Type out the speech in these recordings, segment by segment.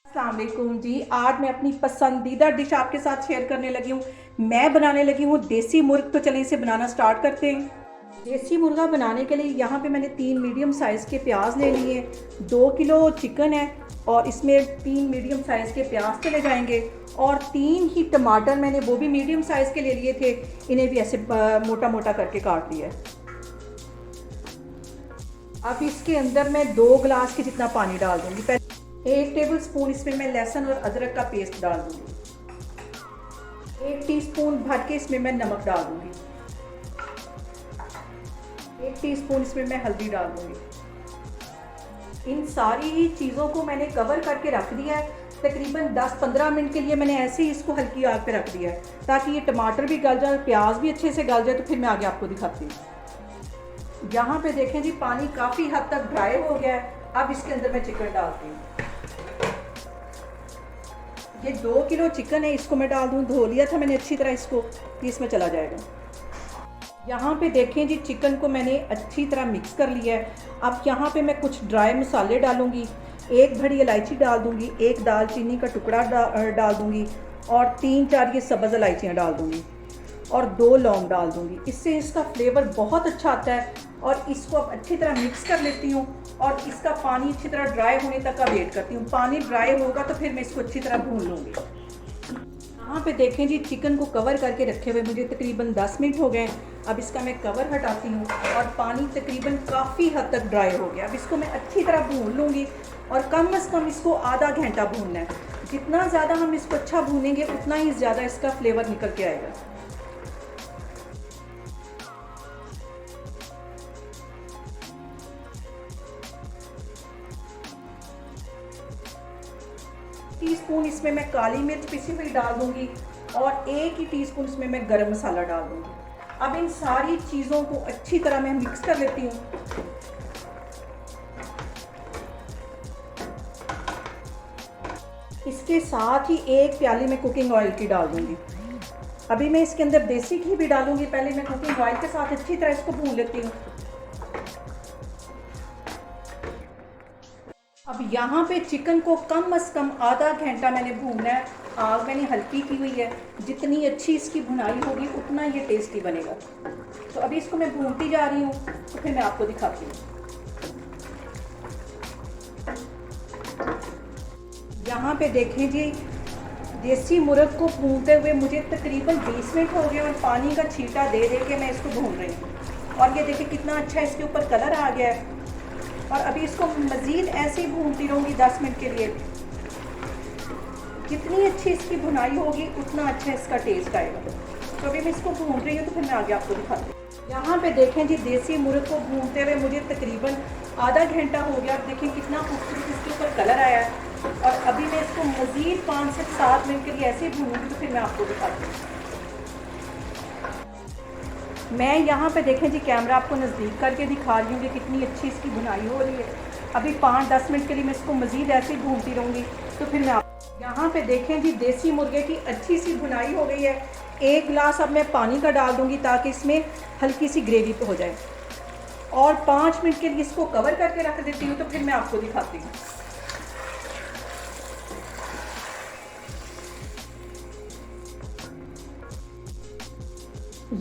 अस्सलाम वालेकुम जी। आज मैं अपनी पसंदीदा डिश आपके साथ शेयर करने लगी हूँ। मैं बनाने लगी हूँ देसी मुर्ग। तो चलें इसे बनाना स्टार्ट करते हैं। देसी मुर्गा बनाने के लिए यहाँ पे मैंने 3 मीडियम साइज़ के प्याज ले लिए, 2 किलो चिकन है और इसमें 3 मीडियम साइज़ के प्याज चले जाएंगे और 3 ही टमाटर मैंने वो भी मीडियम साइज़ के ले लिए थे, इन्हें भी ऐसे मोटा मोटा करके काट लिया है। अब इसके अंदर मैं 2 गिलास के जितना पानी डाल दूँगी। पहले 1 टेबल स्पून इसमें मैं लहसुन और अदरक का पेस्ट डाल दूँगी। 1 टीस्पून भर के इसमें मैं नमक डाल दूँगी। 1 टीस्पून इसमें मैं हल्दी डाल दूँगी। इन सारी चीज़ों को मैंने कवर करके रख दिया है। तकरीबन 10-15 मिनट के लिए मैंने ऐसे ही इसको हल्की आग पे रख दिया है ताकि ये टमाटर भी गल जाए, प्याज भी अच्छे से गल जाए। तो फिर मैं आगे आपको दिखाती हूँ। यहाँ पे देखें जी, पानी काफ़ी हद तक ड्राई हो गया है। अब इसके अंदर मैं चिकन डालती हूँ। ये 2 किलो चिकन है, इसको मैं डाल दूँ। धो लिया था मैंने अच्छी तरह इसको, इसमें चला जाएगा। यहाँ पे देखें जी, चिकन को मैंने अच्छी तरह मिक्स कर लिया है। अब यहाँ पे मैं कुछ ड्राई मसाले डालूँगी। 1 बड़ी इलायची डाल दूँगी, 1 दालचीनी का टुकड़ा डाल दूँगी और 3-4 ये सब्ज़ इलायचियाँ डाल दूँगी और 2 लौंग डाल दूँगी। इससे इसका फ्लेवर बहुत अच्छा आता है। और इसको अब अच्छी तरह मिक्स कर लेती हूँ और इसका पानी अच्छी तरह ड्राई होने तक का वेट करती हूँ। पानी ड्राई होगा तो फिर मैं इसको अच्छी तरह भून लूँगी। यहाँ पे देखें जी, चिकन को कवर करके रखे हुए मुझे तकरीबन 10 मिनट हो गए। अब इसका मैं कवर हटाती हूँ और पानी तकरीबन काफ़ी हद तक ड्राई हो गया। अब इसको मैं अच्छी तरह भून लूँगी और कम से कम इसको आधा घंटा भूनना है। जितना ज़्यादा हम इसको अच्छा भूनेंगे उतना ही ज़्यादा इसका फ्लेवर निकल के आएगा। टीस्पून इसमें मैं काली मिर्च पिसी हुई डाल दूंगी और 1 ही टीस्पून इसमें मैं गरम मसाला डाल दूंगी। अब इन सारी चीज़ों को अच्छी तरह मैं मिक्स कर लेती हूँ। इसके साथ ही 1 प्याली में कुकिंग ऑयल की डाल दूंगी। अभी मैं इसके अंदर देसी घी भी डालूंगी। पहले मैं कुकिंग ऑयल के साथ अच्छी तरह इसको भून लेती हूँ। अब यहाँ पे चिकन को कम से कम आधा घंटा मैंने भूनना है। आग मैंने हल्की की हुई है। जितनी अच्छी इसकी भुनाई होगी उतना ये टेस्टी बनेगा। तो अभी इसको मैं भूनती जा रही हूँ, तो फिर मैं आपको दिखाती हूँ। यहाँ पे देखें जी, देसी मुर्ग को भूनते हुए मुझे तकरीबन 20 मिनट हो गए और पानी का छींटा दे दे के मैं इसको भून रही हूँ। और ये देखिए कितना अच्छा इसके ऊपर कलर आ गया है। और अभी इसको मज़ीद ऐसे ही भूनती रहूँगी 10 मिनट के लिए। जितनी अच्छी इसकी भुनाई होगी उतना अच्छा इसका टेस्ट आएगा। तो अभी मैं इसको भून रही हूँ, तो फिर मैं आगे आपको दिखाती हूँ। यहाँ पे देखें जी, देसी मुर्ग को भूनते हुए मुझे तकरीबन आधा घंटा हो गया। देखें कितना खूबसूरत इसके ऊपर कलर आया है। और अभी मैं इसको मज़ीद 5 से 7 मिनट के लिए ऐसे ही भूनूँगी, तो फिर मैं आपको दिखाती हूँ। मैं यहाँ पे देखें जी, कैमरा आपको नज़दीक करके दिखा रही हूँ कि कितनी अच्छी इसकी भुनाई हो रही है। अभी 5-10 मिनट के लिए मैं इसको मज़ीद ऐसे ही भूनती रहूँगी, तो फिर मैं यहाँ पे देखें जी, देसी मुर्गे की अच्छी सी भुनाई हो गई है। 1 गिलास अब मैं पानी का डाल दूँगी ताकि इसमें हल्की सी ग्रेवी हो जाए और 5 मिनट के लिए इसको कवर करके रख देती हूँ, तो फिर मैं आपको दिखाती हूँ।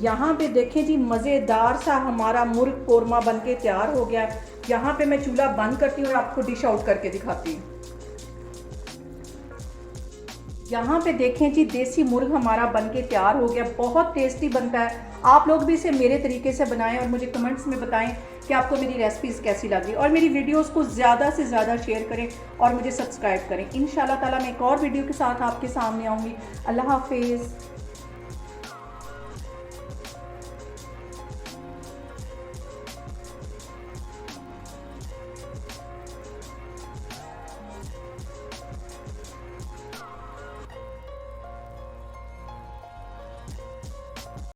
यहाँ पे देखें जी, मज़ेदार सा हमारा मुर्ग कोरमा बनके तैयार हो गया है। यहाँ पे मैं चूल्हा बंद करती हूँ और आपको डिश आउट करके दिखाती हूँ। यहाँ पे देखें जी, देसी मुर्ग हमारा बनके तैयार हो गया। बहुत टेस्टी बनता है। आप लोग भी इसे मेरे तरीके से बनाएं और मुझे कमेंट्स में बताएं कि आपको मेरी रेसिपीज़ कैसी लगी। और मेरी वीडियोस को ज़्यादा से ज़्यादा शेयर करें और मुझे सब्सक्राइब करें। इंशाल्लाह ताला मैं एक और वीडियो के साथ आपके सामने आऊँगी। अल्लाह हाफिज़।